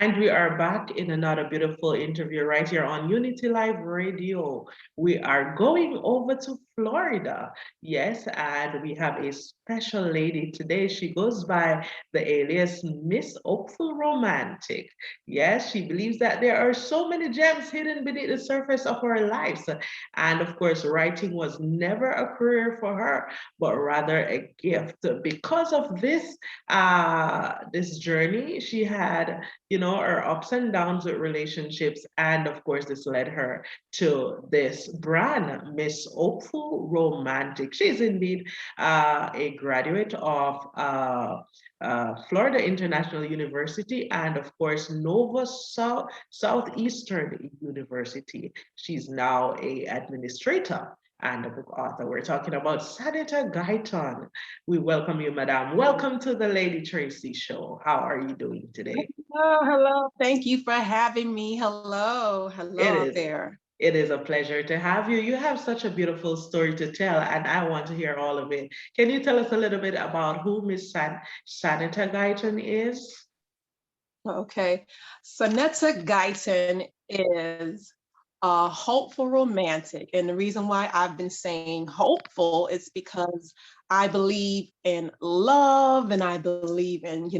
And we are back in another beautiful interview right here on Unity Live Radio. We are going over to Florida. Yes, and we have a special lady today. She goes by the alias Miss Hopeful Romantic. Yes, she believes that there are so many gems hidden beneath the surface of our lives. And of course, writing was never a career for her, but rather a gift. Because of this journey, she had her ups and downs with relationships. And of course, this led her to this brand, Miss Hopeful Romantic. She's indeed a graduate of Florida International University and, of course, Nova Southeastern University. She's now a administrator and a book author. We're talking about Sanetta Guyton. We welcome you, Madam. Welcome to the Lady Tracey Show. How are you doing today? Hello. Thank you for having me. Hello It out is. there. It is a pleasure to have you. You have such a beautiful story to tell, and I want to hear all of it. Can you tell us a little bit about who Miss Sanetta Guyton is? Okay. Sanetta Guyton is a hopeful romantic. And the reason why I've been saying hopeful is because I believe in love and I believe in,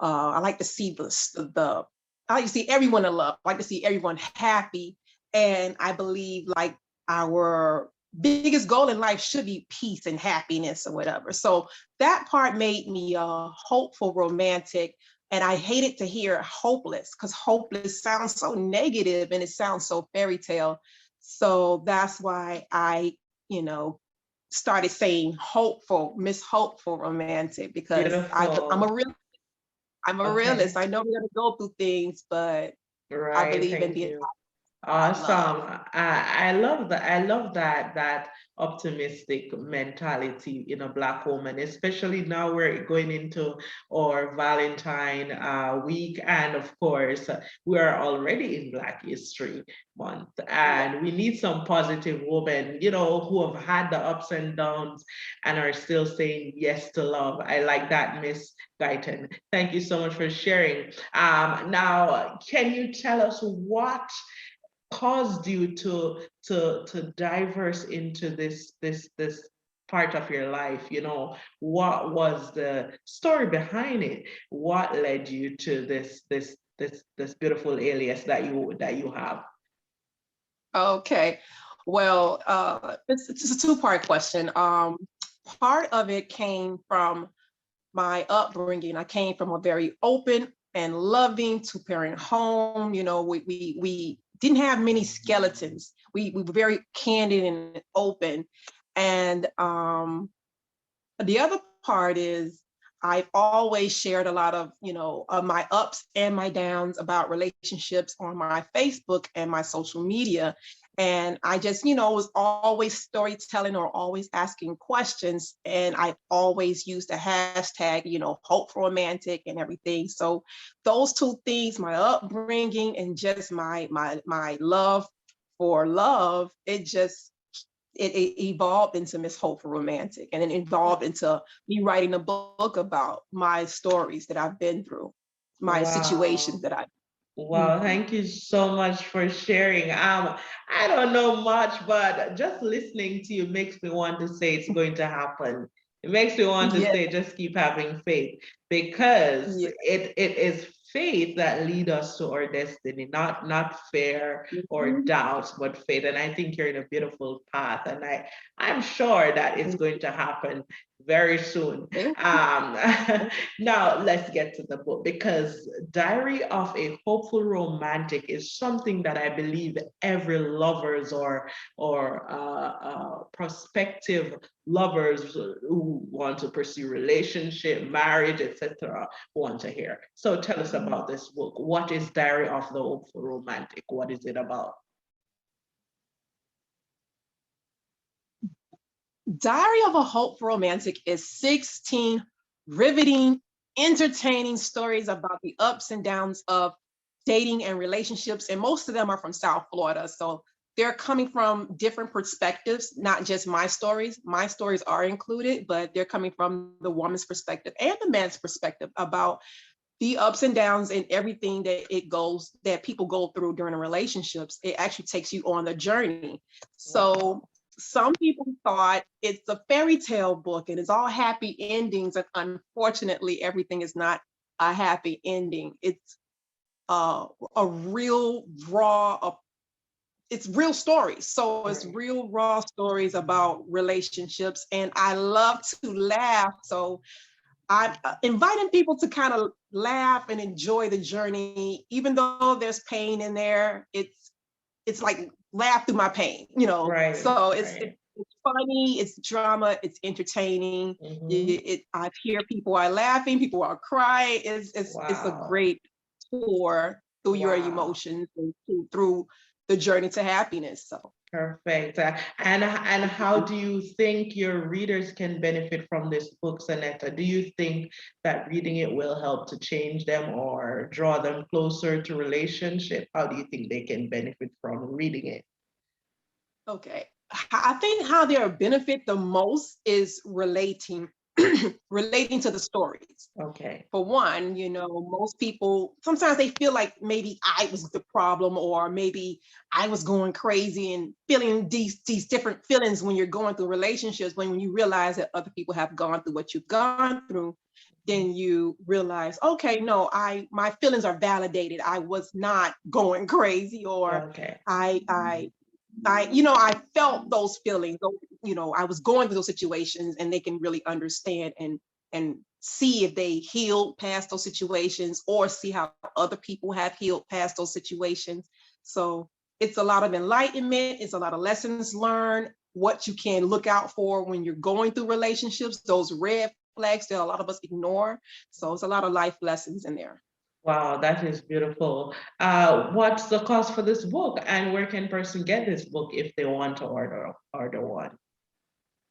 I like to see I like to see everyone in love. I like to see everyone happy. And I believe like our biggest goal in life should be peace and happiness or whatever. So that part made me a hopeful romantic. And I hated to hear hopeless because hopeless sounds so negative and it sounds so fairy tale. So that's why I, started saying hopeful, Miss Hopeful Romantic, because I'm Beautiful. a realist. Okay. I know we're gonna go through things, but I Right. believe in Thank the you. love. Awesome. I love that. I love that optimistic mentality in a Black woman, especially now we're going into our Valentine week. And of course, we are already in Black History Month. Yeah. And we need some positive women, who have had the ups and downs and are still saying yes to love. I like that, Miss Guyton. Thank you so much for sharing. Now, can you tell us what caused you to diverse into this part of your life? What was the story behind it? What led you to this beautiful alias that you have? Okay. Well, it's a two-part question. Part of it came from my upbringing. I came from a very open and loving two-parent home. We didn't have many skeletons. We were very candid and open. And the other part is I've always shared a lot of my ups and my downs about relationships on my Facebook and my social media. And I just, was always storytelling or always asking questions. And I always used the hashtag, hope for romantic and everything. So those two things, my upbringing and just my love for love, it evolved into Miss Hopeful Romantic, and it evolved into me writing a book about my stories that I've been through, my Wow. situations that I. Wow, Mhm. thank you so much for sharing. I don't know much, but just listening to you makes me want to say it's going to happen. It makes me want to Yeah, say just keep having faith, because yeah. it is faith that lead us to our destiny, not fear or Mhm. doubts, but faith. And I think you're in a beautiful path, and I'm sure that it's going to happen very soon. Thank Um, you. Now let's get to the book, because Diary of a Hopeful Romantic is something that I believe every lovers or prospective lovers who want to pursue relationship, marriage, etc., want to hear. So tell us about this book. What is Diary of the Hopeful Romantic? What is it about? Diary of a Hopeful Romantic is 16 riveting, entertaining stories about the ups and downs of dating and relationships. And most of them are from South Florida. So they're coming from different perspectives, not just my stories. My stories are included, but they're coming from the woman's perspective and the man's perspective about the ups and downs and everything that people go through during the relationships, it actually takes you on the journey. So some people thought it's a fairy tale book and it's all happy endings, and unfortunately everything is not a happy ending. It's a real raw, it's real stories. So it's real raw stories about relationships, and I love to laugh. So I'm inviting people to kind of laugh and enjoy the journey, even though there's pain in there. It's like laugh through my pain, you know. Right. So it's funny, it's drama, it's entertaining. I hear people are laughing, people are crying. It's a great tour through your emotions and through the journey to happiness. So perfect. And how do you think your readers can benefit from this book, Sanetta? Do you think that reading it will help to change them or draw them closer to relationship? How do you think they can benefit from reading it? okay, I think how they'll benefit the most is relating relating to the stories. Okay. For one, you know, most people sometimes they feel like maybe I was the problem, or maybe I was going crazy and feeling these different feelings when you're going through relationships. When you realize that other people have gone through what you've gone through, then you realize, okay, no, my feelings are validated. I was not going crazy, or I felt those feelings. You know, I was going through those situations, and they can really understand and see if they healed past those situations, or see how other people have healed past those situations. So it's a lot of enlightenment. It's a lot of lessons learned, what you can look out for when you're going through relationships, those red flags that a lot of us ignore. So it's a lot of life lessons in there. Wow, that is beautiful. What's the cost for this book, and where can person get this book if they want to order one?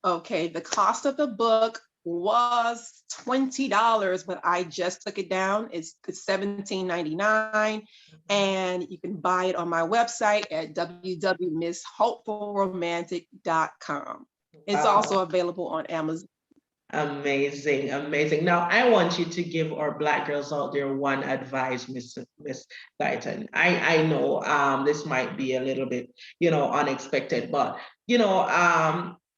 Okay, the cost of the book was $20, but I just took it down. It's $17.99, and you can buy it on my website at www.misshopefulromantic.com. It's also available on Amazon. Amazing, amazing. Now, I want you to give our Black girls out there one advice, Miss Guyton. I know this might be a little bit, unexpected, but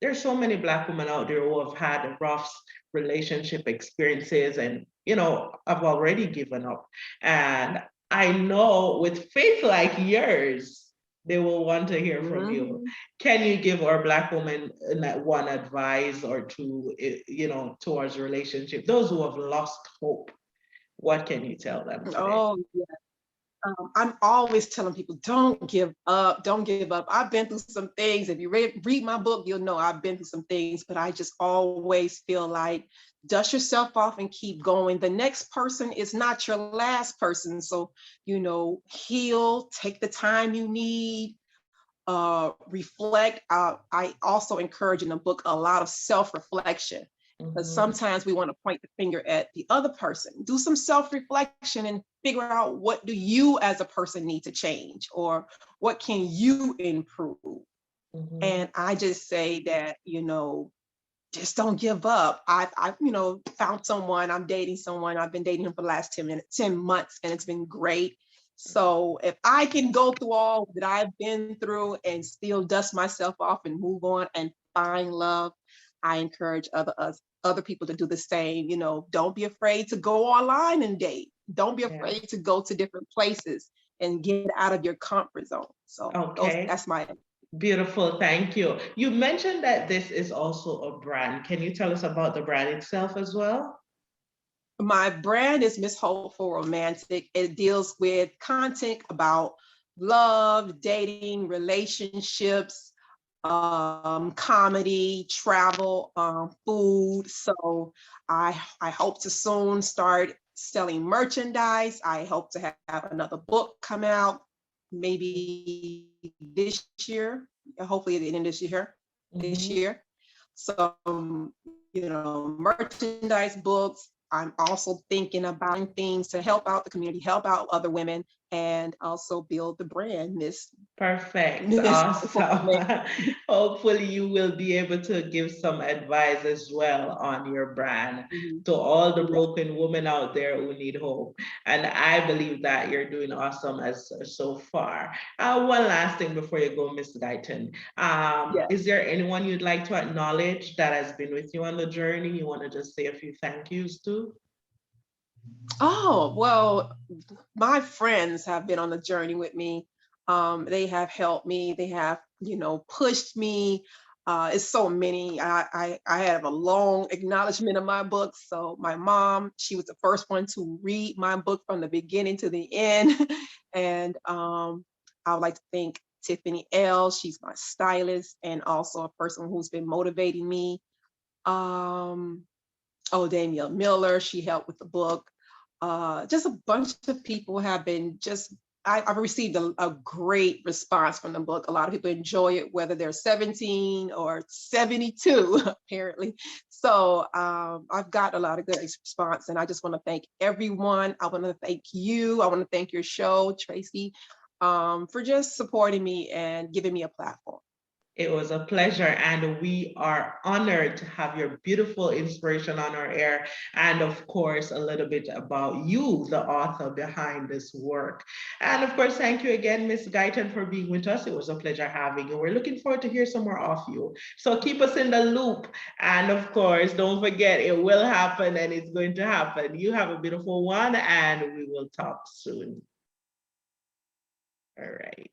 there's so many Black women out there who have had rough relationship experiences, and have already given up. And I know with faith like yours, they will want to hear from you. Can you give our Black women one advice or two, towards relationship? Those who have lost hope, what can you tell them today? Oh, yeah. I'm always telling people, don't give up, don't give up. I've been through some things. If you read my book, you'll know I've been through some things, but I just always feel like dust yourself off and keep going. The next person is not your last person. So, heal, take the time you need, reflect. I also encourage in the book a lot of self-reflection. Because sometimes we want to point the finger at the other person. Do some self-reflection and figure out, what do you as a person need to change, or what can you improve? And I just say that, just don't give up. I've found someone, I'm dating someone, I've been dating him for the last 10 months, and it's been great. So if I can go through all that I've been through and still dust myself off and move on and find love, I encourage other people to do the same. Don't be afraid to go online and date. Don't be afraid to go to different places and get out of your comfort zone. So that's my beautiful. Thank you. You mentioned that this is also a brand. Can you tell us about the brand itself as well? My brand is Miss Hopeful Romantic. It deals with content about love, dating, relationships, comedy, travel, food. So I hope to soon start selling merchandise. I hope to have another book come out maybe this year, hopefully at the end of this year. So, merchandise, books. I'm also thinking about things to help out the community, help out other women, and also build the brand, Perfect. Miss Awesome. Hopefully, you will be able to give some advice as well on your brand Mhm. to all the Yeah. broken women out there who need hope. And I believe that you're doing awesome as so far. One last thing before you go, Miss Guyton. Yeah. Is there anyone you'd like to acknowledge that has been with you on the journey? You want to just say a few thank yous to? Oh, well, my friends have been on the journey with me. They have helped me. They have, pushed me. It's so many. I have a long acknowledgement of my book. So my mom, she was the first one to read my book from the beginning to the end. And I would like to thank Tiffany L. She's my stylist and also a person who's been motivating me. Um, oh, Danielle Miller, she helped with the book. Just a bunch of people have been I've received a great response from the book. A lot of people enjoy it, whether they're 17 or 72, apparently. So I've got a lot of good response, and I just want to thank everyone. I want to thank you. I want to thank your show, Tracey, for just supporting me and giving me a platform. It was a pleasure, and we are honored to have your beautiful inspiration on our air, and of course, a little bit about you, the author behind this work. And of course, thank you again, Miss Guyton, for being with us. It was a pleasure having you. We're looking forward to hear some more of you. So keep us in the loop, and of course, don't forget it will happen, and it's going to happen. You have a beautiful one, and we will talk soon. All right.